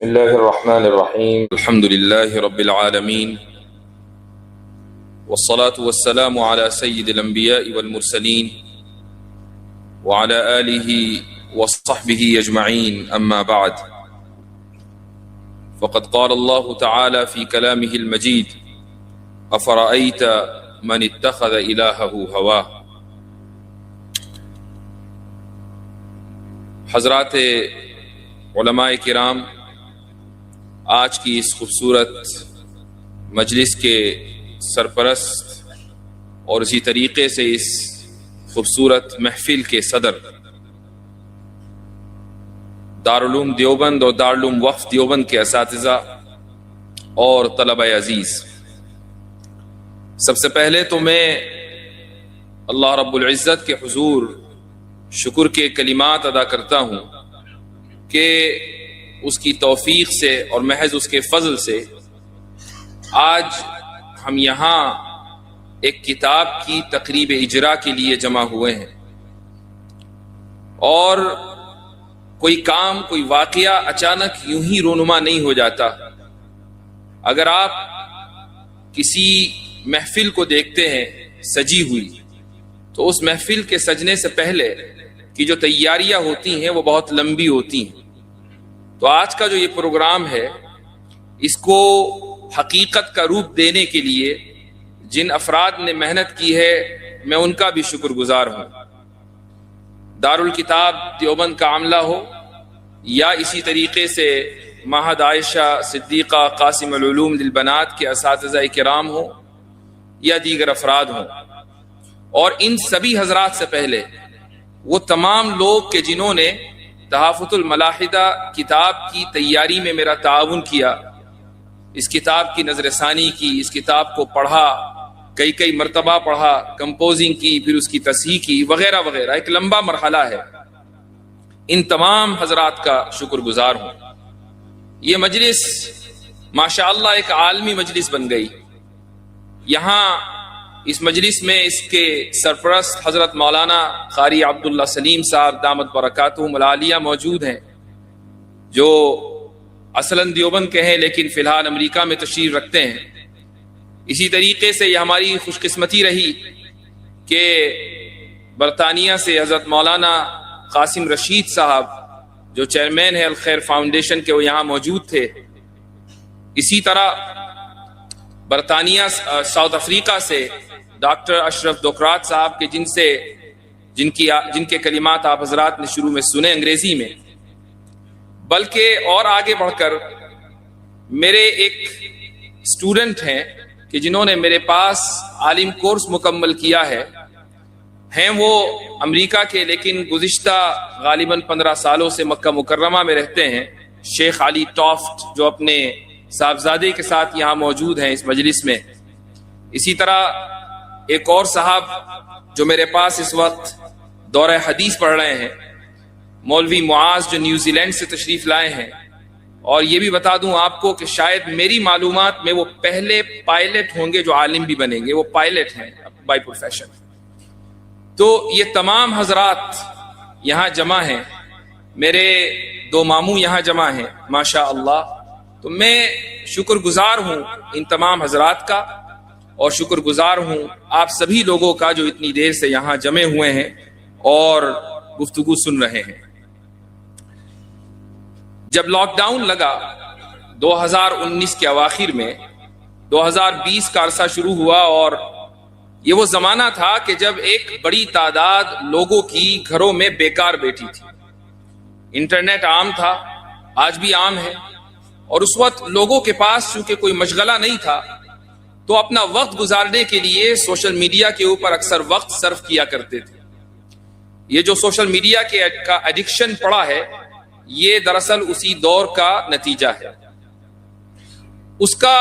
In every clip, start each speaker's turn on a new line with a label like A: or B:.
A: بسم الله الرحمن الرحيم. الحمد لله رب العالمين، والصلاة والسلام على سيد الأنبياء والمرسلين وعلى آله وصحبه أجمعين، أما بعد، فقد قال الله تعالى في كلامه المجيد: أفرأيت من اتخذ إلهه هواه. حضرات علماء کرام، آج کی اس خوبصورت مجلس کے سرپرست اور اسی طریقے سے اس خوبصورت محفل کے صدر دارالعلوم دیوبند اور دارالعلوم وقف دیوبند کے اساتذہ اور طلبہ عزیز، سب سے پہلے تو میں اللہ رب العزت کے حضور شکر کے کلمات ادا کرتا ہوں کہ اس کی توفیق سے اور محض اس کے فضل سے آج ہم یہاں ایک کتاب کی تقریب اجرا کے لیے جمع ہوئے ہیں، اور کوئی کام، کوئی واقعہ اچانک یوں ہی رونما نہیں ہو جاتا۔ اگر آپ کسی محفل کو دیکھتے ہیں سجی ہوئی، تو اس محفل کے سجنے سے پہلے کی جو تیاریاں ہوتی ہیں وہ بہت لمبی ہوتی ہیں۔ تو آج کا جو یہ پروگرام ہے، اس کو حقیقت کا روپ دینے کے لیے جن افراد نے محنت کی ہے، میں ان کا بھی شکر گزار ہوں۔ دارالکتاب دیوبند کا عملہ ہو، یا اسی طریقے سے معہد عائشہ صدیقہ قاسم العلوم للبنات کے اساتذہ کرام ہوں، یا دیگر افراد ہوں، اور ان سبھی حضرات سے پہلے وہ تمام لوگ کہ جنہوں نے تحافظ الملاحدہ کتاب کی تیاری میں میرا تعاون کیا، اس کتاب کی نظر ثانی کی، اس کتاب کو پڑھا، کئی مرتبہ پڑھا، کمپوزنگ کی، پھر اس کی تصحیح کی، وغیرہ وغیرہ، ایک لمبا مرحلہ ہے۔ ان تمام حضرات کا شکر گزار ہوں۔ یہ مجلس ماشاءاللہ ایک عالمی مجلس بن گئی۔ یہاں اس مجلس میں اس کے سرپرست حضرت مولانا قاری عبداللہ سلیم صاحب دامت برکاتہم العالیہ موجود ہیں، جو اصلاً دیوبند کے ہیں لیکن فی الحال امریکہ میں تشریف رکھتے ہیں۔ اسی طریقے سے یہ ہماری خوش قسمتی رہی کہ برطانیہ سے حضرت مولانا قاسم رشید صاحب، جو چیئرمین ہے الخیر فاؤنڈیشن کے، وہ یہاں موجود تھے۔ اسی طرح برطانیہ ساؤتھ افریقہ سے ڈاکٹر اشرف دوکرات صاحب کے جن کے کلمات آپ حضرات نے شروع میں سنے انگریزی میں، بلکہ اور آگے بڑھ کر میرے ایک اسٹوڈنٹ ہیں کہ جنہوں نے میرے پاس عالم کورس مکمل کیا ہے، ہیں وہ امریکہ کے، لیکن گزشتہ غالباً 15 سالوں سے مکہ مکرمہ میں رہتے ہیں، شیخ علی ٹافٹ، جو اپنے صاحبزادے کے ساتھ یہاں موجود ہیں اس مجلس میں۔ اسی طرح ایک اور صاحب جو میرے پاس اس وقت دورہ حدیث پڑھ رہے ہیں، مولوی معاذ، جو نیوزی لینڈ سے تشریف لائے ہیں۔ اور یہ بھی بتا دوں آپ کو کہ شاید میری معلومات میں وہ پہلے پائلٹ ہوں گے جو عالم بھی بنیں گے، وہ پائلٹ ہیں بائی پروفیشن۔ تو یہ تمام حضرات یہاں جمع ہیں، میرے 2 ماموں یہاں جمع ہیں ماشاء اللہ۔ تو میں شکر گزار ہوں ان تمام حضرات کا، اور شکر گزار ہوں آپ سبھی لوگوں کا جو اتنی دیر سے یہاں جمع ہوئے ہیں اور گفتگو سن رہے ہیں۔ جب لاک ڈاؤن لگا 2019 کے اواخر میں، 2020 کا عرصہ شروع ہوا، اور یہ وہ زمانہ تھا کہ جب ایک بڑی تعداد لوگوں کی گھروں میں بیکار بیٹھی تھی۔ انٹرنیٹ عام تھا، آج بھی عام ہے، اور اس وقت لوگوں کے پاس چونکہ کوئی مشغلہ نہیں تھا، تو اپنا وقت گزارنے کے لیے سوشل میڈیا کے اوپر اکثر وقت صرف کیا کرتے تھے۔ یہ جو سوشل میڈیا کا ایڈکشن پڑا ہے، یہ دراصل اسی دور کا نتیجہ ہے۔ اس کا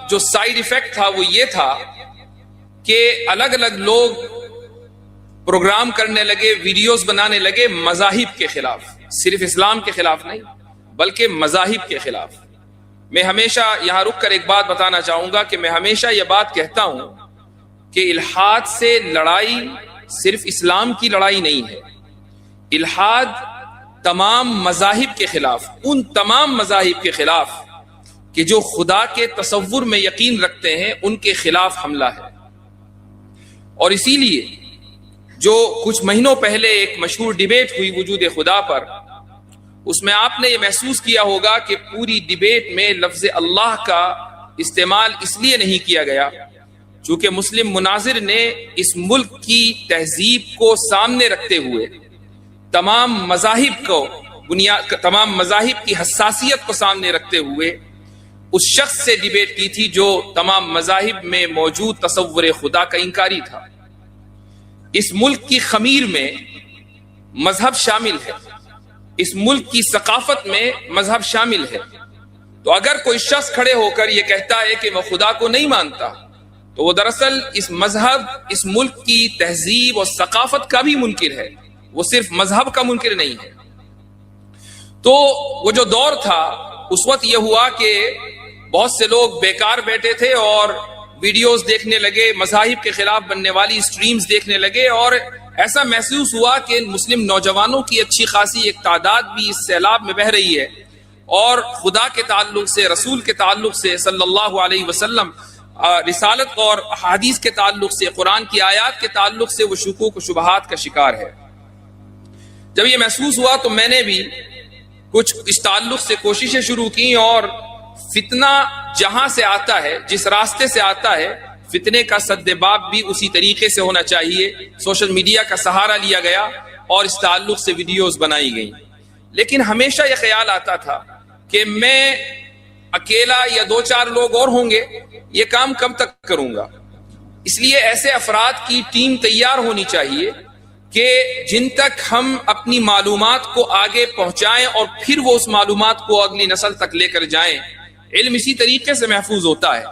A: جو سائیڈ ایفیکٹ تھا وہ یہ تھا کہ الگ الگ لوگ پروگرام کرنے لگے، ویڈیوز بنانے لگے مذاہب کے خلاف، صرف اسلام کے خلاف نہیں بلکہ مذاہب کے خلاف۔ میں ہمیشہ یہاں رک کر ایک بات بتانا چاہوں گا کہ میں ہمیشہ یہ بات کہتا ہوں کہ الحاد سے لڑائی صرف اسلام کی لڑائی نہیں ہے۔ الحاد تمام مذاہب کے خلاف، ان تمام مذاہب کے خلاف کہ جو خدا کے تصور میں یقین رکھتے ہیں، ان کے خلاف حملہ ہے۔ اور اسی لیے جو کچھ مہینوں پہلے ایک مشہور ڈیبیٹ ہوئی وجود خدا پر، اس میں آپ نے یہ محسوس کیا ہوگا کہ پوری ڈیبیٹ میں لفظ اللہ کا استعمال اس لیے نہیں کیا گیا چونکہ مسلم مناظر نے اس ملک کی تہذیب کو سامنے رکھتے ہوئے تمام مذاہب کی حساسیت کو سامنے رکھتے ہوئے اس شخص سے ڈیبیٹ کی تھی جو تمام مذاہب میں موجود تصور خدا کا انکاری تھا۔ اس ملک کی خمیر میں مذہب شامل ہے، اس ملک کی ثقافت میں مذہب شامل ہے، تو اگر کوئی شخص کھڑے ہو کر یہ کہتا ہے کہ میں خدا کو نہیں مانتا تو وہ دراصل اس مذہب، اس ملک کی تہذیب اور ثقافت کا بھی منکر ہے، وہ صرف مذہب کا منکر نہیں ہے۔ تو وہ جو دور تھا اس وقت یہ ہوا کہ بہت سے لوگ بیکار بیٹھے تھے اور ویڈیوز دیکھنے لگے، مذاہب کے خلاف بننے والی سٹریمز دیکھنے لگے، اور ایسا محسوس ہوا کہ مسلم نوجوانوں کی اچھی خاصی ایک تعداد بھی اس سیلاب میں بہہ رہی ہے، اور خدا کے تعلق سے، رسول کے تعلق سے صلی اللہ علیہ وسلم، رسالت اور حدیث کے تعلق سے، قرآن کی آیات کے تعلق سے وہ شکوک و شبہات کا شکار ہے۔ جب یہ محسوس ہوا تو میں نے بھی کچھ اس تعلق سے کوششیں شروع کی، اور فتنہ جہاں سے آتا ہے، جس راستے سے آتا ہے، فتنے کا سدباب بھی اسی طریقے سے ہونا چاہیے۔ سوشل میڈیا کا سہارا لیا گیا اور اس تعلق سے ویڈیوز بنائی گئیں، لیکن ہمیشہ یہ خیال آتا تھا کہ میں اکیلا یا دو چار لوگ اور ہوں گے، یہ کام کب تک کروں گا؟ اس لیے ایسے افراد کی ٹیم تیار ہونی چاہیے کہ جن تک ہم اپنی معلومات کو آگے پہنچائیں اور پھر وہ اس معلومات کو اگلی نسل تک لے کر جائیں۔ علم اسی طریقے سے محفوظ ہوتا ہے۔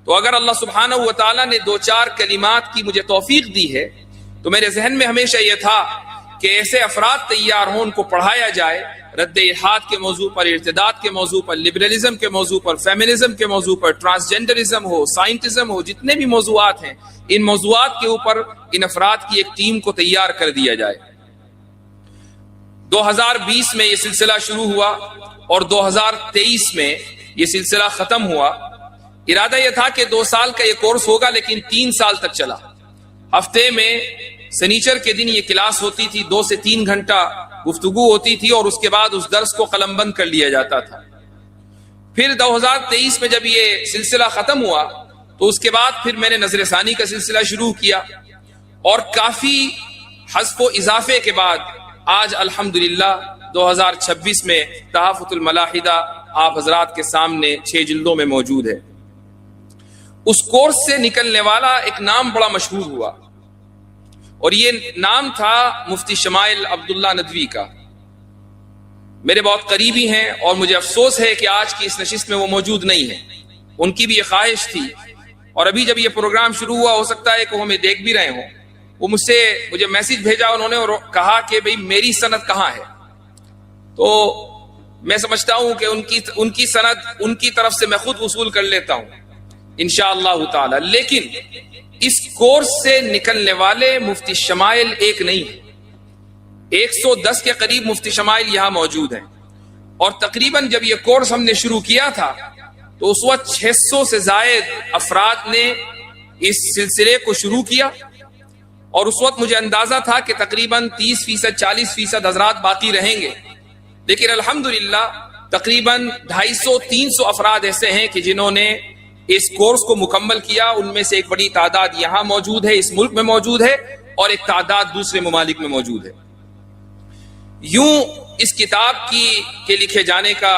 A: تو اگر اللہ سبحانہ و تعالیٰ نے دو چار کلمات کی مجھے توفیق دی ہے تو میرے ذہن میں ہمیشہ یہ تھا کہ ایسے افراد تیار ہوں، ان کو پڑھایا جائے، رد الحاد کے موضوع پر، ارتداد کے موضوع پر، لبرلزم کے موضوع پر، فیمنزم کے موضوع پر، ٹرانسجنڈرزم ہو، سائنٹزم ہو، جتنے بھی موضوعات ہیں، ان موضوعات کے اوپر ان افراد کی ایک ٹیم کو تیار کر دیا جائے۔ 2020 میں یہ سلسلہ شروع ہوا اور 2023 میں یہ سلسلہ ختم ہوا۔ ارادہ یہ تھا کہ 2 سال کا یہ کورس ہوگا، لیکن 3 سال تک چلا۔ ہفتے میں سنیچر کے دن یہ کلاس ہوتی تھی، 2 سے 3 گھنٹہ گفتگو ہوتی تھی، اور اس کے بعد اس درس کو قلم بند کر لیا جاتا تھا۔ پھر 2023 میں جب یہ سلسلہ ختم ہوا تو اس کے بعد پھر میں نے نظر ثانی کا سلسلہ شروع کیا، اور کافی حذف و اضافے کے بعد آج الحمدللہ 2026 میں تحفۃ الملاحدہ آپ حضرات کے سامنے 6 جلدوں میں موجود ہے۔ اس کورس سے نکلنے والا ایک نام بڑا مشہور ہوا، اور یہ نام تھا مفتی شمائل عبداللہ ندوی کا۔ میرے بہت قریبی ہیں، اور مجھے افسوس ہے کہ آج کی اس نشست میں وہ موجود نہیں ہیں۔ ان کی بھی یہ خواہش تھی، اور ابھی جب یہ پروگرام شروع ہوا ہو سکتا ہے کہ وہ ہمیں دیکھ بھی رہے ہوں، وہ مجھے میسج بھیجا انہوں نے اور کہا کہ بھئی میری سند کہاں ہے؟ تو میں سمجھتا ہوں کہ ان کی سند ان کی طرف سے میں خود وصول کر لیتا ہوں انشاءاللہ تعالی۔ لیکن اس کورس سے نکلنے والے مفتی شمائل ایک نہیں ہے، 110 کے قریب مفتی شمائل یہاں موجود ہیں، اور تقریباً جب یہ کورس ہم نے شروع کیا تھا تو اس وقت 600 سے زائد افراد نے اس سلسلے کو شروع کیا، اور اس وقت مجھے اندازہ تھا کہ تقریباً 30% 40% حضرات باقی رہیں گے، لیکن الحمدللہ تقریباً 250-300 افراد ایسے ہیں کہ جنہوں نے اس کورس کو مکمل کیا۔ ان میں سے ایک بڑی تعداد یہاں موجود ہے، اس ملک میں موجود ہے، اور ایک تعداد دوسرے ممالک میں موجود ہے۔ یوں اس کتاب کے لکھے جانے کا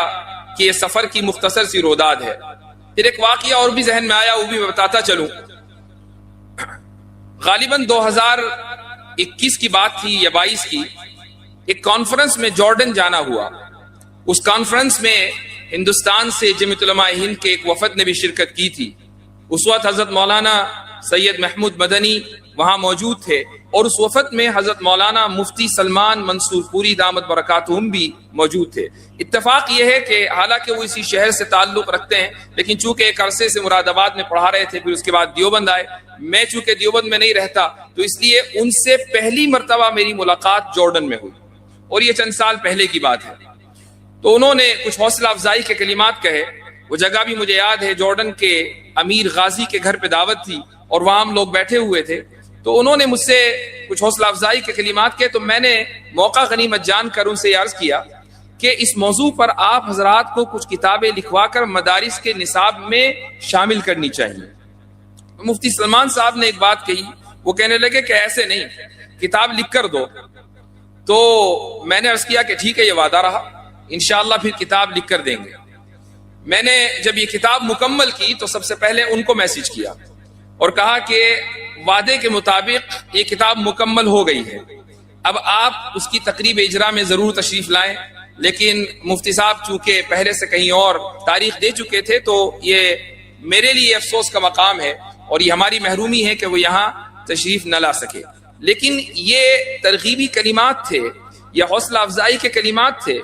A: کہ یہ سفر کی مختصر سی روداد ہے۔ پھر ایک واقعہ اور بھی ذہن میں آیا، وہ بھی میں بتاتا چلوں۔ غالباً 2021 کی بات تھی یا 22 کی، ایک کانفرنس میں جارڈن جانا ہوا۔ اس کانفرنس میں ہندوستان سے جمعیت علماء ہند کے ایک وفد نے بھی شرکت کی تھی۔ اس وقت حضرت مولانا سید محمود مدنی وہاں موجود تھے، اور اس وفد میں حضرت مولانا مفتی سلمان منصور پوری دامت برکاتہم بھی موجود تھے۔ اتفاق یہ ہے کہ حالانکہ وہ اسی شہر سے تعلق رکھتے ہیں، لیکن چونکہ ایک عرصے سے مراد آباد میں پڑھا رہے تھے، پھر اس کے بعد دیوبند آئے۔ میں چونکہ دیوبند میں نہیں رہتا تو اس لیے ان سے پہلی مرتبہ میری ملاقات جارڈن میں ہوئی۔ اور یہ چند سال پہلے کی بات ہے. تو انہوں نے کچھ حوصلہ افزائی کے کلمات کہے. وہ جگہ بھی مجھے یاد ہے، جارڈن کے امیر غازی کے گھر پہ دعوت تھی اور وہاں ہم لوگ بیٹھے ہوئے تھے. تو انہوں نے مجھ سے کچھ حوصلہ افزائی کے کلمات کہے. تو میں نے موقع غنیمت جان کر ان سے عرض کیا کہ اس موضوع پر آپ حضرات کو کچھ کتابیں لکھوا کر مدارس کے نصاب میں شامل کرنی چاہیے. مفتی سلمان صاحب نے ایک بات کہی. وہ کہنے لگے کہ ایسے نہیں، کتاب لکھ کر دو. تو میں نے عرض کیا کہ ٹھیک ہے، یہ وعدہ رہا، انشاءاللہ پھر کتاب لکھ کر دیں گے. میں نے جب یہ کتاب مکمل کی تو سب سے پہلے ان کو میسج کیا اور کہا کہ وعدے کے مطابق یہ کتاب مکمل ہو گئی ہے، اب آپ اس کی تقریب اجرا میں ضرور تشریف لائیں. لیکن مفتی صاحب چونکہ پہلے سے کہیں اور تاریخ دے چکے تھے تو یہ میرے لیے افسوس کا مقام ہے اور یہ ہماری محرومی ہے کہ وہ یہاں تشریف نہ لا سکے. لیکن یہ ترغیبی کلمات تھے، یہ حوصلہ افزائی کے کلمات تھے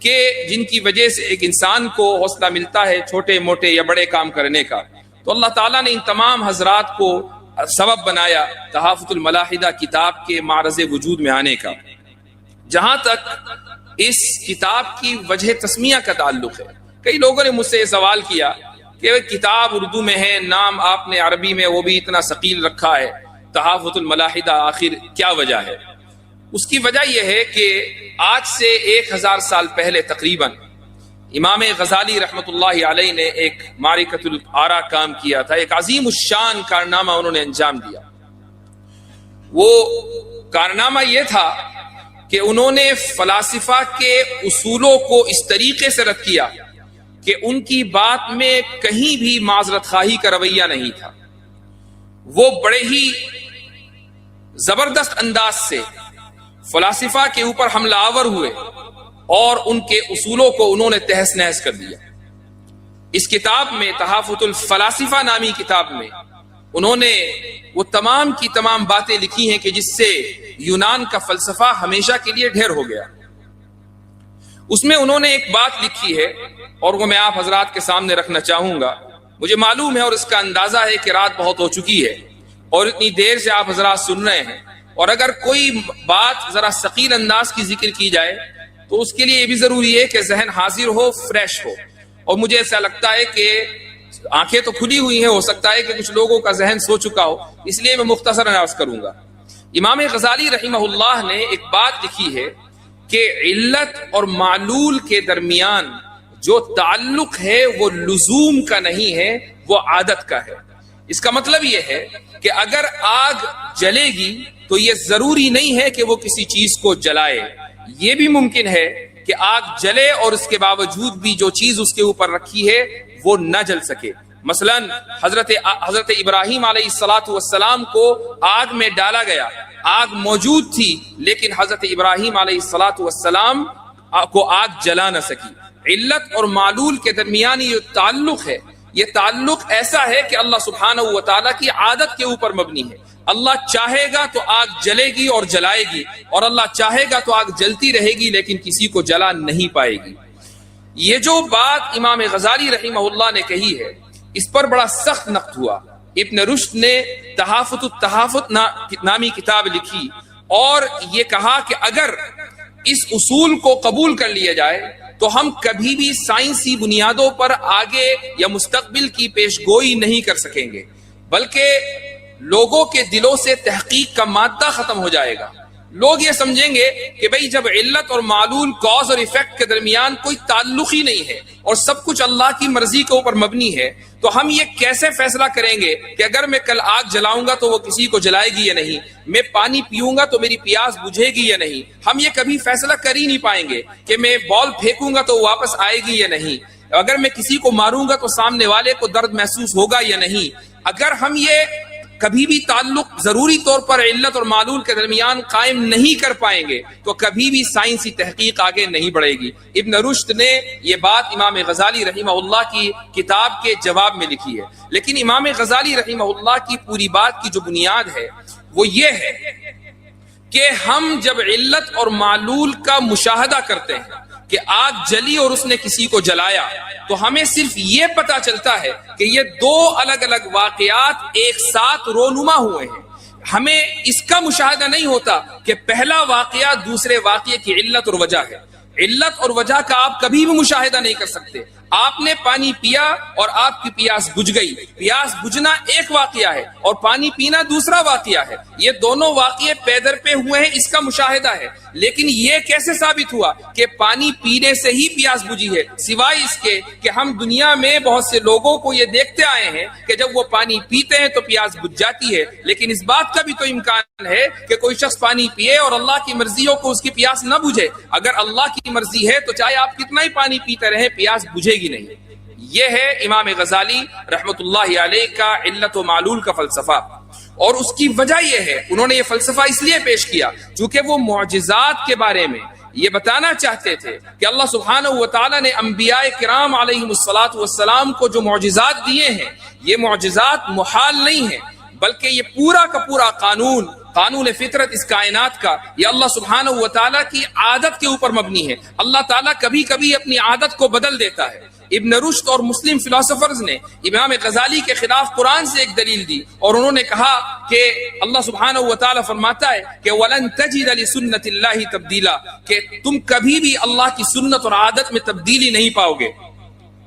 A: کہ جن کی وجہ سے ایک انسان کو حوصلہ ملتا ہے چھوٹے موٹے یا بڑے کام کرنے کا. تو اللہ تعالیٰ نے ان تمام حضرات کو سبب بنایا تحافظ الملاحدہ کتاب کے معرض وجود میں آنے کا. جہاں تک اس کتاب کی وجہ تسمیہ کا تعلق ہے، کئی لوگوں نے مجھ سے یہ سوال کیا کہ کتاب اردو میں ہے، نام آپ نے عربی میں وہ بھی اتنا ثقیل رکھا ہے، تحافظ الملاحدہ آخر کیا وجہ ہے؟ اس کی وجہ یہ ہے کہ آج سے 1000 سال پہلے تقریباً امام غزالی رحمۃ اللہ علیہ نے ایک معرکۃ الآراء کام کیا تھا. ایک عظیم الشان کارنامہ انہوں نے انجام دیا. وہ کارنامہ یہ تھا کہ انہوں نے فلاسفہ کے اصولوں کو اس طریقے سے رد کیا کہ ان کی بات میں کہیں بھی معذرت خواہی کا رویہ نہیں تھا. وہ بڑے ہی زبردست انداز سے فلاسفہ کے اوپر حملہ آور ہوئے اور ان کے اصولوں کو انہوں نے تہس نہس کر دیا. اس کتاب میں تحافظ الفلاسفہ نامی کتاب میں انہوں نے وہ تمام کی تمام باتیں لکھی ہیں کہ جس سے یونان کا فلسفہ ہمیشہ کے لیے ڈھیر ہو گیا. اس میں انہوں نے ایک بات لکھی ہے اور وہ میں آپ حضرات کے سامنے رکھنا چاہوں گا. مجھے معلوم ہے اور اس کا اندازہ ہے کہ رات بہت ہو چکی ہے اور اتنی دیر سے آپ حضرات سن رہے ہیں، اور اگر کوئی بات ذرا ثقیل انداز کی ذکر کی جائے تو اس کے لیے یہ بھی ضروری ہے کہ ذہن حاضر ہو، فریش ہو. اور مجھے ایسا لگتا ہے کہ آنکھیں تو کھلی ہوئی ہیں، ہو سکتا ہے کہ کچھ لوگوں کا ذہن سو چکا ہو، اس لیے میں مختصر عرض کروں گا. امام غزالی رحمہ اللہ نے ایک بات لکھی ہے کہ علت اور معلول کے درمیان جو تعلق ہے وہ لزوم کا نہیں ہے، وہ عادت کا ہے. اس کا مطلب یہ ہے کہ اگر آگ جلے گی تو یہ ضروری نہیں ہے کہ وہ کسی چیز کو جلائے. یہ بھی ممکن ہے کہ آگ جلے اور اس کے باوجود بھی جو چیز اس کے اوپر رکھی ہے وہ نہ جل سکے. مثلا حضرت ابراہیم علیہ السلام کو آگ میں ڈالا گیا، آگ موجود تھی لیکن حضرت ابراہیم علیہ السلام کو آگ جلا نہ سکی. علت اور معلول کے درمیان یہ تعلق ہے، یہ تعلق ایسا ہے کہ اللہ سبحانہ و تعالیٰ کی عادت کے اوپر مبنی ہے. اللہ چاہے گا تو آگ جلے گی اور جلائے گی، اور اللہ چاہے گا تو آگ جلتی رہے گی لیکن کسی کو جلا نہیں پائے گی. یہ جو بات امام غزالی رحمہ اللہ نے کہی ہے اس پر بڑا سخت نقد ہوا. ابن رشد نے تحافظ التحافظ نامی کتاب لکھی اور یہ کہا کہ اگر اس اصول کو قبول کر لیا جائے تو ہم کبھی بھی سائنسی بنیادوں پر آگے یا مستقبل کی پیش گوئی نہیں کر سکیں گے، بلکہ لوگوں کے دلوں سے تحقیق کا مادہ ختم ہو جائے گا. لوگ یہ سمجھیں گے کہ بھئی جب علت اور معلول، کاز اور ایفیکٹ کے درمیان کوئی تعلق ہی نہیں ہے اور سب کچھ اللہ کی مرضی کے اوپر مبنی ہے تو ہم یہ کیسے فیصلہ کریں گے کہ اگر میں کل آگ جلاؤں گا تو وہ کسی کو جلائے گی یا نہیں، میں پانی پیوں گا تو میری پیاس بجھے گی یا نہیں. ہم یہ کبھی فیصلہ کر ہی نہیں پائیں گے کہ میں بال پھینکوں گا تو واپس آئے گی یا نہیں، اگر میں کسی کو ماروں گا تو سامنے والے کو درد محسوس ہوگا یا نہیں. اگر ہم یہ کبھی بھی تعلق ضروری طور پر علت اور معلول کے درمیان قائم نہیں کر پائیں گے تو کبھی بھی سائنسی تحقیق آگے نہیں بڑھے گی. ابن رشد نے یہ بات امام غزالی رحمہ اللہ کی کتاب کے جواب میں لکھی ہے. لیکن امام غزالی رحمہ اللہ کی پوری بات کی جو بنیاد ہے وہ یہ ہے کہ ہم جب علت اور معلول کا مشاہدہ کرتے ہیں کہ آگ جلی اور اس نے کسی کو جلایا تو ہمیں صرف یہ پتا چلتا ہے کہ یہ دو الگ الگ واقعات ایک ساتھ رونما ہوئے ہیں. ہمیں اس کا مشاہدہ نہیں ہوتا کہ پہلا واقعہ دوسرے واقعے کی علت اور وجہ ہے. علت اور وجہ کا آپ کبھی بھی مشاہدہ نہیں کر سکتے. آپ نے پانی پیا اور آپ کی پیاس بجھ گئی. پیاس بجھنا ایک واقعہ ہے اور پانی پینا دوسرا واقعہ ہے. یہ دونوں واقعے پے در پہ ہوئے ہیں, اس کا مشاہدہ ہے. لیکن یہ کیسے ثابت ہوا کہ پانی پینے سے ہی پیاس بجھی ہے؟ سوائے اس کے کہ ہم دنیا میں بہت سے لوگوں کو یہ دیکھتے آئے ہیں کہ جب وہ پانی پیتے ہیں تو پیاس بجھ جاتی ہے. لیکن اس بات کا بھی تو امکان ہے کہ کوئی شخص پانی پیے اور اللہ کی مرضی ہو کو اس کی پیاس نہ بجھے. اگر اللہ کی مرضی ہے تو چاہے آپ کتنا ہی پانی پیتے رہیں, پیاس بجھے گی نہیں. یہ ہے امام غزالی رحمت اللہ علیہ کا علت و معلول کا فلسفہ. اور اس کی وجہ یہ ہے, انہوں نے یہ فلسفہ اس لیے پیش کیا چونکہ وہ معجزات کے بارے میں یہ بتانا چاہتے تھے کہ اللہ سبحانہ و تعالی نے انبیاء کرام علیہم الصلاۃ والسلام کو جو معجزات دیے ہیں, یہ معجزات محال نہیں ہیں, بلکہ یہ پورا کا پورا قانون فطرت اس کائنات کا یہ اللہ سبحانہ و تعالیٰ کی عادت کے اوپر مبنی ہے. اللہ تعالیٰ کبھی کبھی اپنی عادت کو بدل دیتا ہے. ابن رشد اور مسلم فلاسفرز نے امام غزالی کے خلاف قرآن سے ایک دلیل دی اور انہوں نے کہا کہ اللہ سبحانہ و تعالیٰ فرماتا ہے کہ وَلَن تَجِدَ لِسُنَّةِ اللَّهِ تَبْدِيلًا, کہ تم کبھی بھی اللہ کی سنت اور عادت میں تبدیلی نہیں پاؤ گے.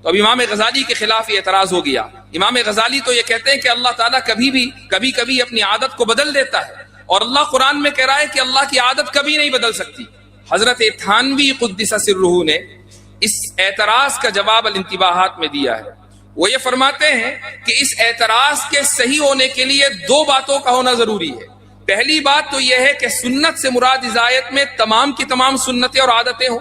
A: تو اب امام غزالی کے خلاف یہ اعتراض ہو گیا. امام غزالی تو یہ کہتے ہیں کہ اللہ تعالیٰ کبھی اپنی عادت کو بدل دیتا ہے, اور اللہ قرآن میں کہہ رہا ہے کہ اللہ کی عادت کبھی نہیں بدل سکتی. حضرت تھانوی قدس سرہ نے اس اعتراض کا جواب الانتباہات میں دیا ہے. وہ یہ فرماتے ہیں کہ اس اعتراض کے صحیح ہونے کے لیے دو باتوں کا ہونا ضروری ہے. پہلی بات تو یہ ہے کہ سنت سے مراد اس آیت میں تمام کی تمام سنتیں اور عادتیں ہوں,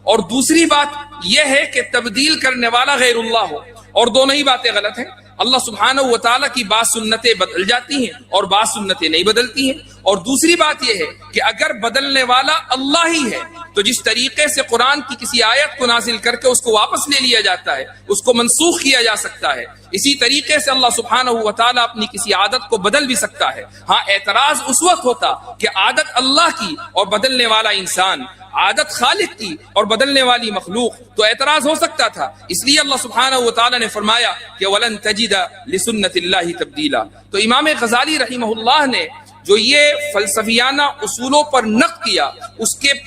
A: اور دوسری بات یہ ہے کہ تبدیل کرنے والا غیر اللہ ہو. اور دونوں ہی باتیں غلط ہیں. اللہ سبحانہ و تعالیٰ کی بعض سنتیں بدل جاتی ہیں اور بعض سنتیں نہیں بدلتی ہیں. اور دوسری بات یہ ہے کہ اگر بدلنے والا اللہ ہی ہے تو جس طریقے سے قرآن کی کسی آیت کو نازل کر کے اس کو واپس لے لیا جاتا ہے, اس کو منسوخ کیا جا سکتا ہے, اسی طریقے سے اللہ سبحانہ و تعالیٰ اپنی کسی عادت کو بدل بھی سکتا ہے. ہاں, اعتراض اس وقت ہوتا کہ عادت اللہ کی اور بدلنے والا انسان, عادت خالق کی اور بدلنے والی مخلوق, تو اعتراض ہو سکتا تھا. اس لیے اللہ سبحانہ و تعالیٰ نے فرمایا کہ وَلَن تَجِدَ لِسُنَّةِ اللَّهِ تَبْدِيلًا. تو امام غزالی رحمہ اللہ نے جو یہ فلسفیانہ اصولوں پر نقد کیا,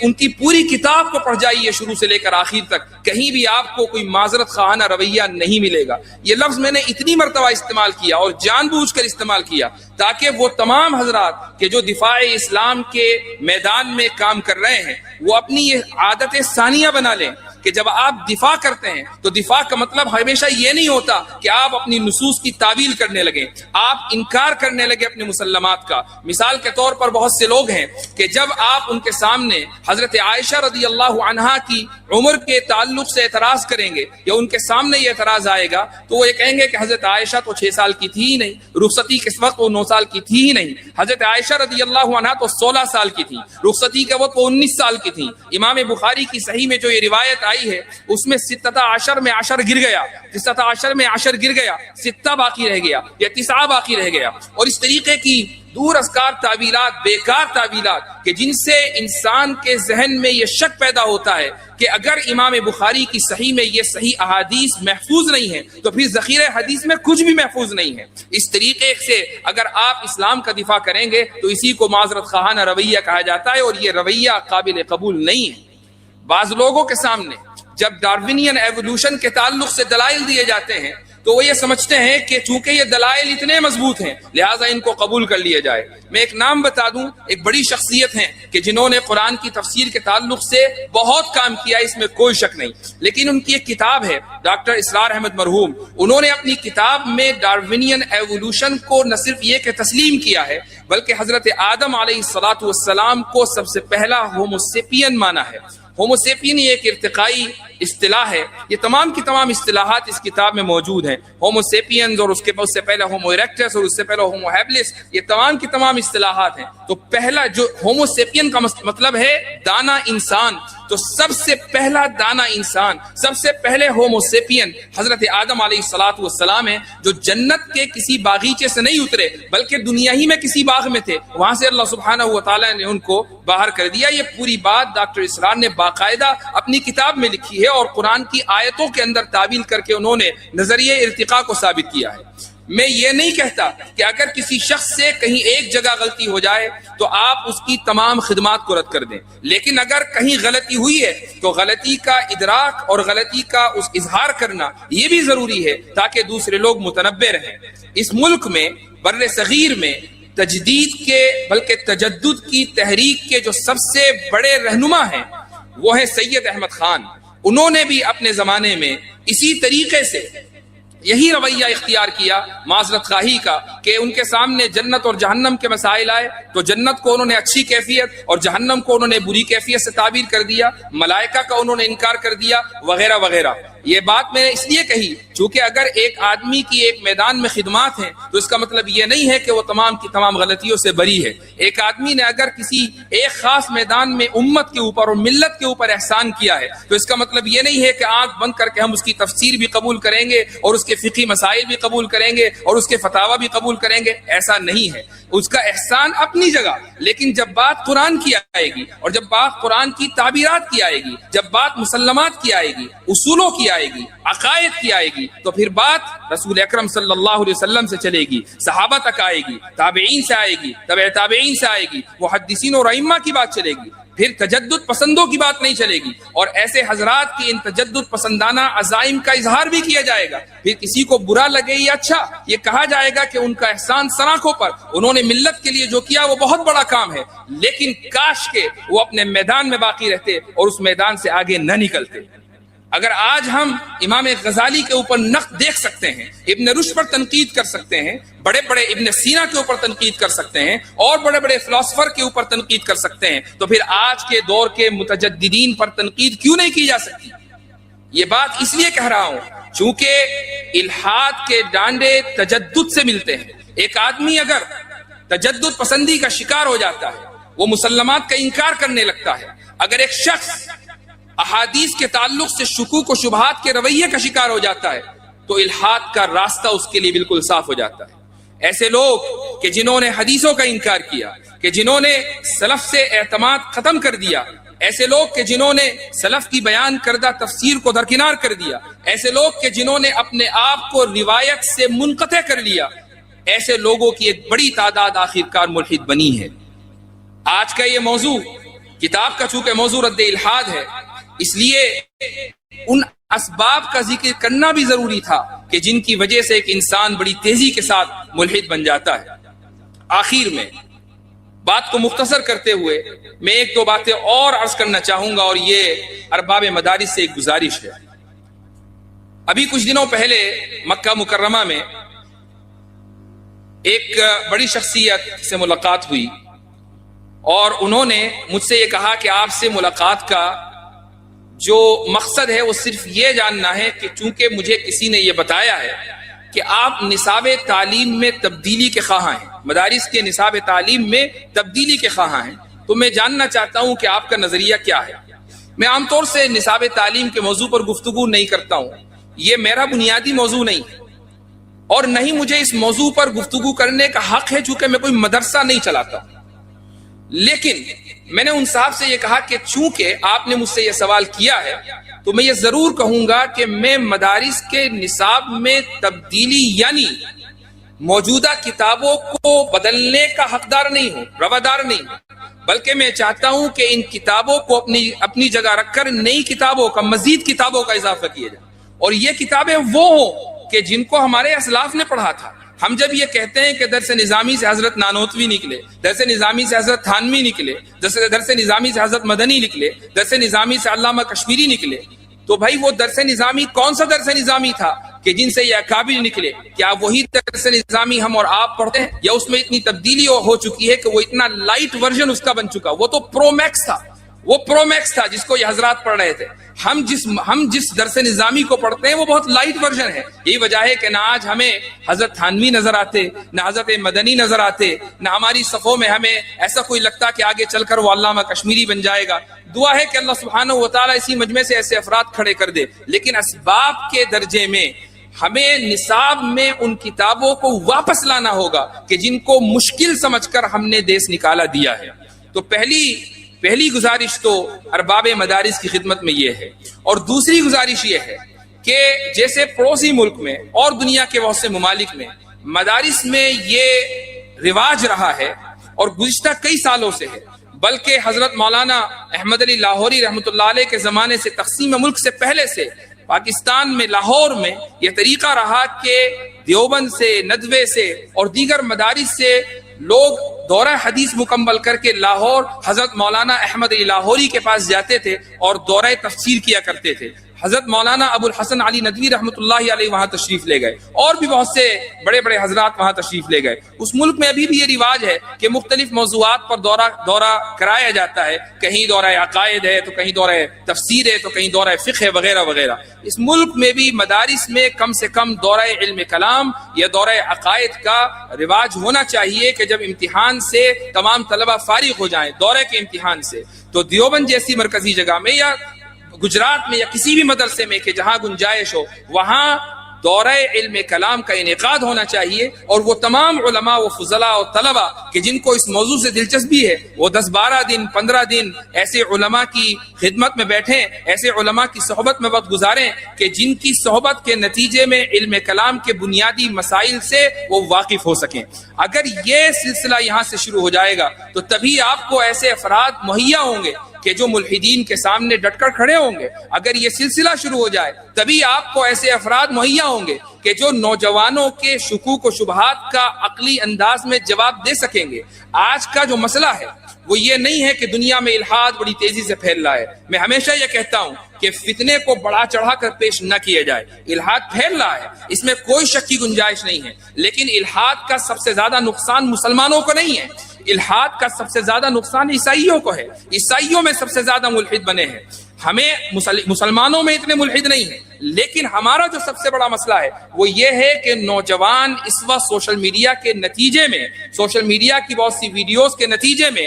A: ان کی پوری کتاب کو پڑھ جائیے شروع سے لے کر آخر تک, کہیں بھی آپ کو کوئی معذرت خواہانہ رویہ نہیں ملے گا. یہ لفظ میں نے اتنی مرتبہ استعمال کیا اور جان بوجھ کر استعمال کیا تاکہ وہ تمام حضرات کہ جو دفاع اسلام کے میدان میں کام کر رہے ہیں وہ اپنی یہ عادت ثانیہ بنا لیں کہ جب آپ دفاع کرتے ہیں تو دفاع کا مطلب ہمیشہ یہ نہیں ہوتا کہ آپ اپنی نصوص کی تعویل کرنے لگیں, آپ انکار کرنے لگے اپنے مسلمات کا. مثال کے طور پر بہت سے لوگ ہیں کہ جب آپ ان کے سامنے حضرت عائشہ رضی اللہ عنہا کی عمر کے تعلق سے اعتراض کریں گے یا ان کے سامنے یہ اعتراض آئے گا تو وہ یہ کہیں گے کہ حضرت عائشہ تو 6 سال کی تھی ہی نہیں, رخصتی کے وقت وہ 9 سال کی تھی ہی نہیں, حضرت عائشہ رضی اللہ عنہا تو 16 سال کی تھی, رخصتی کے وقت وہ 19 سال کی تھی. امام بخاری کی صحیح میں جو یہ روایت آئی ہے اس میں 17 میں 10 گر گیا, 17 میں 10 گر گیا, 6 باقی رہ گیا یا 9 باقی رہ گیا. اور اس طریقے کی دور ازکار تعویلات, بیکار تعویلات کہ جن سے انسان کے ذہن میں یہ شک پیدا ہوتا ہے کہ اگر امام بخاری کی صحیح میں یہ صحیح احادیث محفوظ نہیں ہے تو پھر ذخیرہ حدیث میں کچھ بھی محفوظ نہیں ہے. اس طریقے سے اگر آپ اسلام کا دفاع کریں گے تو اسی کو معذرت خواہانہ رویہ کہا جاتا ہے, اور یہ رویہ قابل قبول نہیں ہے. بعض لوگوں کے سامنے جب ڈارونین ایوولوشن کے تعلق سے دلائل دیے جاتے ہیں تو وہ یہ سمجھتے ہیں کہ چونکہ یہ دلائل اتنے مضبوط ہیں لہٰذا ان کو قبول کر لیا جائے. میں ایک نام بتا دوں, ایک بڑی شخصیت ہیں کہ جنہوں نے قرآن کی تفسیر کے تعلق سے بہت کام کیا, اس میں کوئی شک نہیں, لیکن ان کی ایک کتاب ہے ڈاکٹر اسرار احمد مرحوم, انہوں نے اپنی کتاب میں ڈارونین ایوولوشن کو نہ صرف یہ کہ تسلیم کیا ہے بلکہ حضرت آدم علیہ الصلاۃ والسلام کو سب سے پہلا ہومو سیپین مانا ہے. ہومو سیپین یہ ایک ارتقائی اصطلاح ہے, یہ تمام کی تمام اصطلاحات اس کتاب میں موجود ہیں. ہومو سیپینز اور اس سے پہلے ہومو ایریکٹس اور اس سے پہلے ہومو ہیبلس, یہ تمام کی تمام اصطلاحات ہیں. تو پہلا جو ہومو سیپین کا مطلب ہے دانا انسان, تو سب سے پہلا دانا انسان, سب سے پہلے ہومو سیپین حضرت آدم علیہ الصلاۃ والسلام ہیں, جو جنت کے کسی باغیچے سے نہیں اترے بلکہ دنیا ہی میں کسی باغ میں تھے, وہاں سے اللہ سبحانہ و تعالیٰ نے ان کو باہر کر دیا. یہ پوری بات ڈاکٹر اسرار نے باقاعدہ اپنی کتاب میں لکھی ہے اور قرآن کی آیتوں کے اندر تعبیر کر کے انہوں نے نظریہ ارتقاء کو ثابت کیا ہے. میں یہ نہیں کہتا کہ اگر کسی شخص سے کہیں ایک جگہ غلطی ہو جائے تو آپ اس کی تمام خدمات کو رد کر دیں، لیکن اگر کہیں غلطی ہوئی ہے تو غلطی کا ادراک اور غلطی کا اس اظہار کرنا یہ بھی ضروری ہے تاکہ دوسرے لوگ متنبہ رہیں۔ اس ملک میں بر صغیر میں تجدید کے بلکہ تجدد کی تحریک کے جو سب سے بڑے رہنما ہیں وہ ہیں سید احمد خان۔ انہوں نے بھی اپنے زمانے میں اسی طریقے سے یہی رویہ اختیار کیا معذرت خواہی کا کہ ان کے سامنے جنت اور جہنم کے مسائل آئے تو جنت کو انہوں نے اچھی کیفیت اور جہنم کو انہوں نے بری کیفیت سے تعبیر کر دیا، ملائکہ کا انہوں نے انکار کر دیا وغیرہ وغیرہ۔ یہ بات میں نے اس لیے کہی چونکہ اگر ایک آدمی کی ایک میدان میں خدمات ہیں تو اس کا مطلب یہ نہیں ہے کہ وہ تمام کی تمام غلطیوں سے بری ہے۔ ایک آدمی نے اگر کسی ایک خاص میدان میں امت کے اوپر اور ملت کے اوپر احسان کیا ہے تو اس کا مطلب یہ نہیں ہے کہ آنکھ بند کر کے ہم اس کی تفسیر بھی قبول کریں گے اور اس کے فقہی مسائل بھی قبول کریں گے اور اس کے فتاوی بھی قبول کریں گے، ایسا نہیں ہے۔ اس کا احسان اپنی جگہ، لیکن جب بات قرآن کی آئے گی اور جب بات قرآن کی تعبیرات کی آئے گی، جب بات مسلمات کی آئے گی، اصولوں کی آئے گی، عقائد کی آئے گی، تو پھر بات رسول اکرم صلی اللہ علیہ وسلم سے چلے گی، صحابہ تک آئے گی، تابعین سے آئے گی، تبع تابعین سے آئے گی، محدثین اور ائمہ کی بات چلے گی، پھر تجدد پسندوں کی بات نہیں چلے گی۔ اور ایسے حضرات کی ان تجدد پسندانہ عزائم کا اظہار بھی کیا جائے گا، پھر کسی کو برا لگے یا اچھا یہ کہا جائے گا کہ ان کا احسان سراخوں پر، انہوں نے ملت کے لیے جو کیا وہ بہت بڑا کام ہے، لیکن کاش کہ وہ اپنے میدان میں باقی رہتے اور اس میدان سے آگے نہ نکلتے۔ اگر آج ہم امام غزالی کے اوپر نقد دیکھ سکتے ہیں، ابن رشد پر تنقید کر سکتے ہیں، بڑے بڑے ابن سینا کے اوپر تنقید کر سکتے ہیں اور بڑے بڑے فلاسفر کے اوپر تنقید کر سکتے ہیں، تو پھر آج کے دور کے متجددین پر تنقید کیوں نہیں کی جا سکتی؟ یہ بات اس لیے کہہ رہا ہوں چونکہ الحاد کے ڈانڈے تجدد سے ملتے ہیں۔ ایک آدمی اگر تجدد پسندی کا شکار ہو جاتا ہے، وہ مسلمات کا انکار کرنے لگتا ہے، اگر ایک شخص احادیث کے تعلق سے شکوک و شبہات کے رویے کا شکار ہو جاتا ہے تو الحاد کا راستہ اس کے لیے بالکل صاف ہو جاتا ہے۔ ایسے لوگ کہ جنہوں نے حدیثوں کا انکار کیا، کہ جنہوں نے سلف سے اعتماد ختم کر دیا، ایسے لوگ کہ جنہوں نے سلف کی بیان کردہ تفسیر کو درکنار کر دیا، ایسے لوگ کہ جنہوں نے اپنے آپ کو روایت سے منقطع کر لیا، ایسے لوگوں کی ایک بڑی تعداد آخرکار ملحد بنی ہے۔ آج کا یہ موضوع کتاب کا چونکہ موضوع رد الحاد ہے، اس لیے ان اسباب کا ذکر کرنا بھی ضروری تھا کہ جن کی وجہ سے ایک انسان بڑی تیزی کے ساتھ ملحد بن جاتا ہے۔ آخر میں بات کو مختصر کرتے ہوئے میں ایک دو باتیں اور عرض کرنا چاہوں گا، اور یہ ارباب مدارس سے ایک گزارش ہے۔ ابھی کچھ دنوں پہلے مکہ مکرمہ میں ایک بڑی شخصیت سے ملاقات ہوئی اور انہوں نے مجھ سے یہ کہا کہ آپ سے ملاقات کا جو مقصد ہے وہ صرف یہ جاننا ہے کہ چونکہ مجھے کسی نے یہ بتایا ہے کہ آپ نصاب تعلیم میں تبدیلی کے خواہاں ہیں، مدارس کے نصاب تعلیم میں تبدیلی کے خواہاں ہیں، تو میں جاننا چاہتا ہوں کہ آپ کا نظریہ کیا ہے۔ میں عام طور سے نصاب تعلیم کے موضوع پر گفتگو نہیں کرتا ہوں، یہ میرا بنیادی موضوع نہیں ہے اور نہ ہی مجھے اس موضوع پر گفتگو کرنے کا حق ہے چونکہ میں کوئی مدرسہ نہیں چلاتا ہوں۔ لیکن میں نے ان صاحب سے یہ کہا کہ چونکہ آپ نے مجھ سے یہ سوال کیا ہے تو میں یہ ضرور کہوں گا کہ میں مدارس کے نصاب میں تبدیلی یعنی موجودہ کتابوں کو بدلنے کا حقدار نہیں ہوں، روادار نہیں ہوں، بلکہ میں چاہتا ہوں کہ ان کتابوں کو اپنی جگہ رکھ کر نئی کتابوں کا، مزید کتابوں کا اضافہ کیا جائے، اور یہ کتابیں وہ ہوں کہ جن کو ہمارے اسلاف نے پڑھا تھا۔ ہم جب یہ کہتے ہیں کہ درس نظامی سے حضرت نانوتوی نکلے، درس نظامی سے حضرت تھانوی نکلے، درس نظامی سے حضرت مدنی نکلے، درس نظامی سے علامہ کشمیری نکلے، تو بھائی وہ درس نظامی کون سا درس نظامی تھا کہ جن سے یہ اکابر نکلے؟ کیا وہی درس نظامی ہم اور آپ پڑھتے ہیں، یا اس میں اتنی تبدیلی ہو چکی ہے کہ وہ اتنا لائٹ ورژن اس کا بن چکا؟ وہ تو پرو میکس تھا، وہ پرو میکس تھا جس کو یہ حضرات پڑھ رہے تھے۔ ہم جس درس نظامی کو پڑھتے ہیں وہ بہت لائٹ ورژن ہے۔ یہی وجہ ہے کہ نہ آج ہمیں حضرت تھانوی نظر آتے، نہ حضرت مدنی نظر آتے، نہ ہماری صفوں میں ہمیں ایسا کوئی لگتا کہ آگے چل کر وہ علامہ کشمیری بن جائے گا۔ دعا ہے کہ اللہ سبحانہ و تعالیٰ اسی مجمع سے ایسے افراد کھڑے کر دے، لیکن اسباب کے درجے میں ہمیں نصاب میں ان کتابوں کو واپس لانا ہوگا کہ جن کو مشکل سمجھ کر ہم نے دیس نکالا دیا ہے۔ تو پہلی گزارش تو ارباب مدارس کی خدمت میں یہ ہے، اور دوسری گزارش یہ ہے کہ جیسے پڑوسی ملک میں اور دنیا کے بہت سے ممالک میں مدارس میں یہ رواج رہا ہے اور گزشتہ کئی سالوں سے ہے، بلکہ حضرت مولانا احمد علی لاہوری رحمۃ اللہ علیہ کے زمانے سے، تقسیم ملک سے پہلے سے پاکستان میں لاہور میں یہ طریقہ رہا کہ دیوبند سے، ندوے سے اور دیگر مدارس سے لوگ دورہ حدیث مکمل کر کے لاہور حضرت مولانا احمد علی لاہوری کے پاس جاتے تھے اور دورہ تفسیر کیا کرتے تھے۔ حضرت مولانا ابو الحسن علی ندوی رحمۃ اللہ علیہ وہاں تشریف لے گئے، اور بھی بہت سے بڑے بڑے حضرات وہاں تشریف لے گئے۔ اس ملک میں ابھی بھی یہ رواج ہے کہ مختلف موضوعات پر دورہ کرایا جاتا ہے، کہیں دورہ عقائد ہے تو کہیں دورہ تفسیر ہے تو کہیں دورہ فقہ ہے وغیرہ وغیرہ۔ اس ملک میں بھی مدارس میں کم سے کم دورہ علم کلام یا دورہ عقائد کا رواج ہونا چاہیے کہ جب امتحان سے تمام طلبہ فارغ ہو جائیں دورے کے امتحان سے، تو دیوبند جیسی مرکزی جگہ میں یا گجرات میں یا کسی بھی مدرسے میں کہ جہاں گنجائش ہو، وہاں دورہ علم کلام کا انعقاد ہونا چاہیے، اور وہ تمام علماء و فضلاء و طلبہ کہ جن کو اس موضوع سے دلچسپی ہے وہ 10-12 دن 15 دن ایسے علماء کی خدمت میں بیٹھیں، ایسے علماء کی صحبت میں وقت گزاریں کہ جن کی صحبت کے نتیجے میں علم کلام کے بنیادی مسائل سے وہ واقف ہو سکیں۔ اگر یہ سلسلہ یہاں سے شروع ہو جائے گا تو تبھی آپ کو ایسے افراد مہیا ہوں گے کہ جو ملحدین کے سامنے ڈٹ کر کھڑے ہوں گے۔ اگر یہ سلسلہ شروع ہو جائے تبھی آپ کو ایسے افراد مہیا ہوں گے کہ جو نوجوانوں کے شکوک و شبہات کا عقلی انداز میں جواب دے سکیں گے۔ آج کا جو مسئلہ ہے وہ یہ نہیں ہے کہ دنیا میں الحاد بڑی تیزی سے پھیل رہا ہے۔ میں ہمیشہ یہ کہتا ہوں کہ فتنے کو بڑھا چڑھا کر پیش نہ کیا جائے۔ الحاد پھیل رہا ہے، اس میں کوئی شک کی گنجائش نہیں ہے، لیکن الحاد کا سب سے زیادہ نقصان مسلمانوں کو نہیں ہے، الحاد کا سب سے زیادہ نقصان عیسائیوں کو ہے۔ عیسائیوں میں سب سے زیادہ ملحد بنے ہیں، ہمیں مسلمانوں میں اتنے ملحد نہیں ہیں۔ لیکن ہمارا جو سب سے بڑا مسئلہ ہے وہ یہ ہے کہ نوجوان اس وقت سوشل میڈیا کے نتیجے میں، سوشل میڈیا کی بہت سی ویڈیوز کے نتیجے میں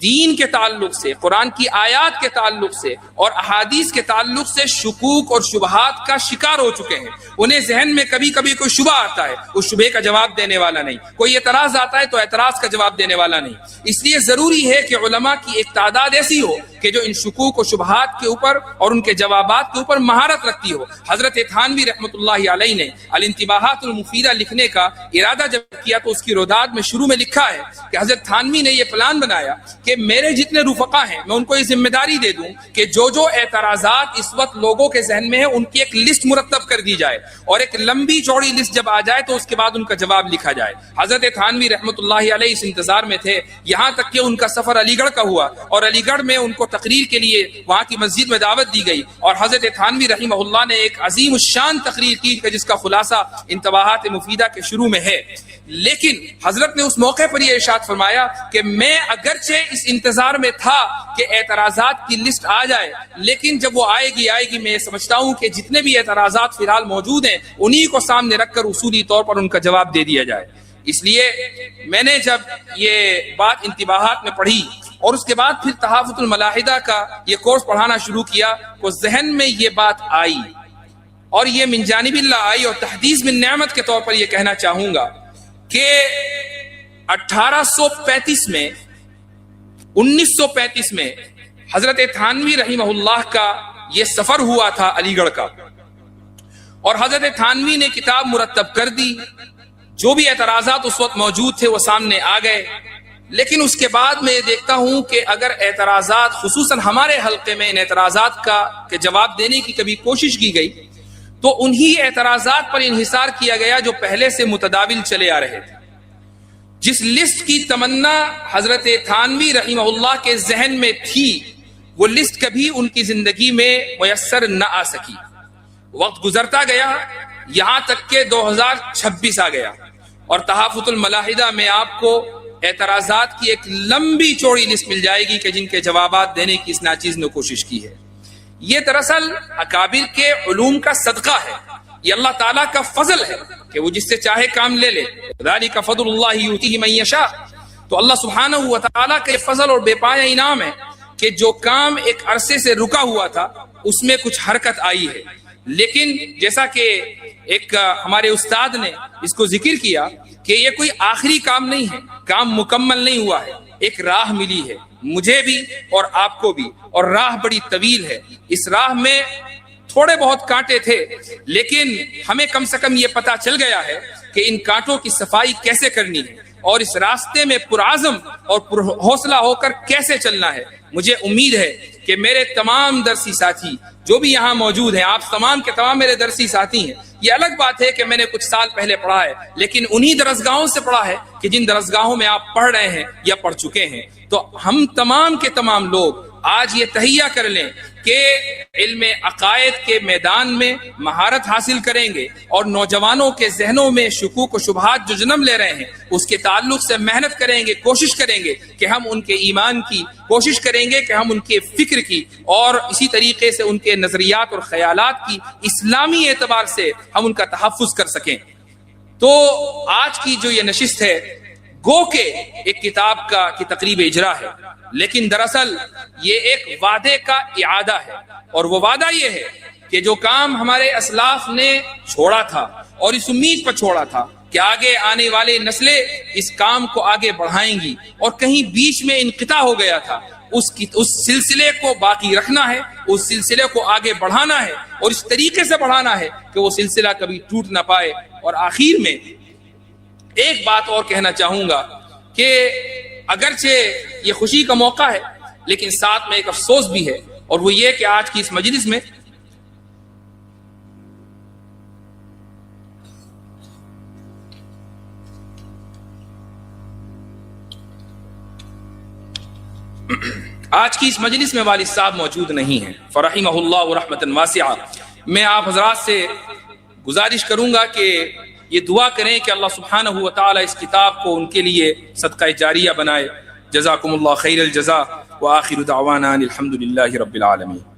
A: دین کے تعلق سے، قرآن کی آیات کے تعلق سے اور احادیث کے تعلق سے شکوک اور شبہات کا شکار ہو چکے ہیں۔ انہیں ذہن میں کبھی کبھی کوئی شبہ آتا ہے، اس شبہے کا جواب دینے والا نہیں، کوئی اعتراض آتا ہے تو اعتراض کا جواب دینے والا نہیں۔ اس لیے ضروری ہے کہ علماء کی ایک تعداد ایسی ہو کہ جو ان شکوک و شبہات کے اوپر اور ان کے جوابات کے اوپر مہارت رکھتی ہو۔ حضرت تھانوی رحمۃ اللہ علیہ نے الانتباہات المفیدہ لکھنے کا ارادہ جب کیا تو اس کی روداد میں شروع میں لکھا ہے کہ حضرت تھانوی نے یہ پلان بنایا کہ میرے جتنے رفقا ہیں میں ان کو یہ ذمہ داری دے دوں کہ جو اعتراضات اس وقت لوگوں کے ذہن میں ہیں ان کی ایک لسٹ مرتب کر دی جائے، اور ایک لمبی چوڑی لسٹ جب آ جائے تو اس کے بعد ان کا جواب لکھا جائے۔ حضرت تھانوی رحمۃ اللہ علیہ اس انتظار میں تھے یہاں تک کہ ان کا سفر علی گڑھ کا ہوا، اور علی گڑھ میں ان کو تقریر کے لیے وہاں کی مسجد میں دعوت دی گئی، اور حضرت تھانوی رحمہ اللہ نے ایک عظیم الشان تقریر کی جس کا خلاصہ انتباہات مفیدہ کے شروع میں ہے۔ لیکن حضرت نے اس موقع پر یہ ارشاد فرمایا کہ میں اگرچہ اس انتظار میں تھا کہ اعتراضات کی لسٹ آ جائے، لیکن جب وہ آئے گی میں سمجھتا ہوں کہ جتنے بھی اعتراضات فی الحال موجود ہیں انہی کو سامنے رکھ کر اصولی طور پر ان کا جواب دے دیا جائے۔ اس لیے میں نے جب یہ بات انتباہات میں پڑھی اور اس کے بعد پھر تحافظ الملاحدہ کا یہ کورس پڑھانا شروع کیا تو ذہن میں یہ بات آئی، اور یہ من جانب اللہ آئی، اور تحدیث من نعمت کے طور پر یہ کہنا چاہوں گا کہ 1835 میں 1935 میں حضرت تھانوی رحمہ اللہ کا یہ سفر ہوا تھا علی گڑھ کا، اور حضرت تھانوی نے کتاب مرتب کر دی، جو بھی اعتراضات اس وقت موجود تھے وہ سامنے آ گئے۔ لیکن اس کے بعد میں یہ دیکھتا ہوں کہ اگر اعتراضات خصوصاً ہمارے حلقے میں ان اعتراضات کا کہ جواب دینے کی کبھی کوشش کی گئی تو انہی اعتراضات پر انحصار کیا گیا جو پہلے سے متداول چلے آ رہے تھے۔ جس لسٹ کی تمنا حضرت تھانوی رحمہ اللہ کے ذہن میں تھی وہ لسٹ کبھی ان کی زندگی میں میسر نہ آ سکی۔ وقت گزرتا گیا یہاں تک کہ 2026 آ گیا، اور تحافظ الملاحدہ میں آپ کو اعتراضات کی ایک لمبی چوڑی لسٹ مل جائے گی کہ جن کے جوابات دینے کی اس ناچیز نے کوشش کی ہے۔ یہ دراصل اکابر کے علوم کا صدقہ ہے، یہ اللہ تعالیٰ کا فضل ہے کہ وہ جس سے چاہے کام لے لے، ذالک فضل اللہ یؤتیہ من یشاء۔ تو اللہ سبحانہ و تعالیٰ کا یہ فضل اور بے پایا انعام ہے کہ جو کام ایک عرصے سے رکا ہوا تھا اس میں کچھ حرکت آئی ہے۔ لیکن جیسا کہ ایک ہمارے استاد نے اس کو ذکر کیا کہ یہ کوئی آخری کام نہیں ہے، کام مکمل نہیں ہوا ہے، ایک راہ ملی ہے مجھے بھی اور آپ کو بھی، اور راہ بڑی طویل ہے۔ اس راہ میں تھوڑے بہت کانٹے تھے، لیکن ہمیں کم سے کم یہ پتا چل گیا ہے کہ ان کانٹوں کی صفائی کیسے کرنی ہے اور اس راستے میں پرعزم اور حوصلہ ہو کر کیسے چلنا ہے۔ مجھے امید ہے کہ میرے تمام درسی ساتھی جو بھی یہاں موجود ہیں، آپ تمام کے تمام میرے درسی ساتھی ہیں۔ یہ الگ بات ہے کہ میں نے کچھ سال پہلے پڑھا ہے، لیکن انہی درسگاہوں سے پڑھا ہے کہ جن درسگاہوں میں آپ پڑھ رہے ہیں یا پڑھ چکے ہیں۔ تو ہم تمام کے تمام لوگ آج یہ تہیہ کر لیں کہ علم عقائد کے میدان میں مہارت حاصل کریں گے اور نوجوانوں کے ذہنوں میں شکوک و شبہات جو جنم لے رہے ہیں اس کے تعلق سے محنت کریں گے، کوشش کریں گے کہ ہم ان کے ایمان کی، کوشش کریں گے کہ ہم ان کے فکر کی اور اسی طریقے سے ان کے نظریات اور خیالات کی اسلامی اعتبار سے ہم ان کا تحفظ کر سکیں۔ تو آج کی جو یہ نشست ہے گو کہ ایک کتاب کی تقریب اجرا ہے، لیکن دراصل یہ ایک وعدے کا اعادہ ہے، اور وہ وعدہ یہ ہے کہ جو کام ہمارے اسلاف نے چھوڑا تھا اور اس امید پر چھوڑا تھا کہ آگے آنے والے نسلیں اس کام کو آگے بڑھائیں گی، اور کہیں بیچ میں انقطاع ہو گیا تھا، اس سلسلے کو باقی رکھنا ہے، اس سلسلے کو آگے بڑھانا ہے اور اس طریقے سے بڑھانا ہے کہ وہ سلسلہ کبھی ٹوٹ نہ پائے۔ اور آخر میں ایک بات اور کہنا چاہوں گا کہ اگرچہ یہ خوشی کا موقع ہے لیکن ساتھ میں ایک افسوس بھی ہے، اور وہ یہ کہ آج کی اس مجلس میں والد صاحب موجود نہیں ہیں، فرحمہ اللہ رحمۃ واسعہ۔ میں آپ حضرات سے گزارش کروں گا کہ یہ دعا کریں کہ اللہ سبحانہ و تعالی اس کتاب کو ان کے لیے صدقہ جاریہ بنائے۔ جزاکم اللہ خیر الجزاء، وآخر دعوانا الحمد للہ رب العالمین۔